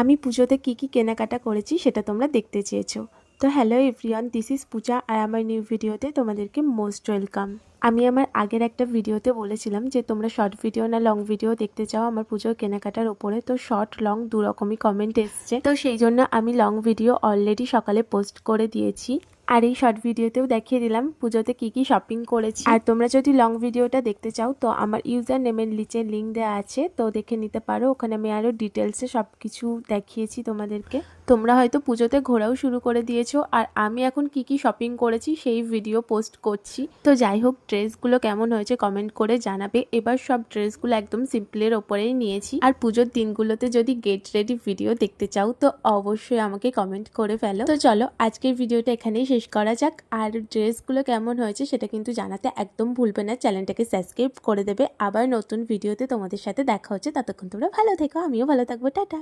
আমি পুজোতে কী কেনাকাটা করেছি সেটা তোমরা দেখতে চেয়েছো। তো হ্যালো এভরিওয়ান, দিস ইজ পূজা আর আমার নিউ ভিডিওতে তোমাদেরকে মোস্ট ওয়েলকাম। আমি আমার আগের একটা ভিডিওতে বলেছিলাম যে তোমরা শর্ট ভিডিও না লং ভিডিও দেখতে চাও আমার পুজোর কেনাকাটার ওপরে। তো শর্ট লং দু রকমই কমেন্ট এসছে, তো সেই জন্য আমি লং ভিডিও অলরেডি সকালে পোস্ট করে দিয়েছি। আর এই শর্ট ভিডিওতেও দেখিয়ে দিলাম পুজোতে কি শপিং করেছি। আর তোমরা যদি লং ভিডিওটা দেখতে চাও তো আমার ইউজার নেমের নিচে লিঙ্ক দেওয়া আছে, তো দেখে নিতে পারো। ওখানে আমি আরও ডিটেলসে সব কিছু দেখিয়েছি তোমাদেরকে। তোমরা হয়তো পুজোতে ঘোরাও শুরু করে দিয়েছো, আর আমি এখন কি শপিং করেছি সেই ভিডিও পোস্ট করছি। তো যাই হোক, ড্রেসগুলো কেমন হয়েছে কমেন্ট করে জানাবে। এবার সব ড্রেসগুলো একদম সিম্পলের ওপরেই নিয়েছি। আর পুজোর দিনগুলোতে যদি গেট রেডি ভিডিও দেখতে চাও তো অবশ্যই আমাকে কমেন্ট করে ফেলো। তো চলো আজকের ভিডিওটা এখানেই শেষ করা যাক। আর ড্রেসগুলো কেমন হয়েছে সেটা কিন্তু জানাতে একদম ভুলবে না। চ্যানেলটাকে সাবস্ক্রাইব করে দেবে। আবার নতুন ভিডিওতে তোমাদের সাথে দেখা হচ্ছে। ততক্ষণ তোমরা ভালো থেকো, আমিও ভালো থাকবো। টাটা।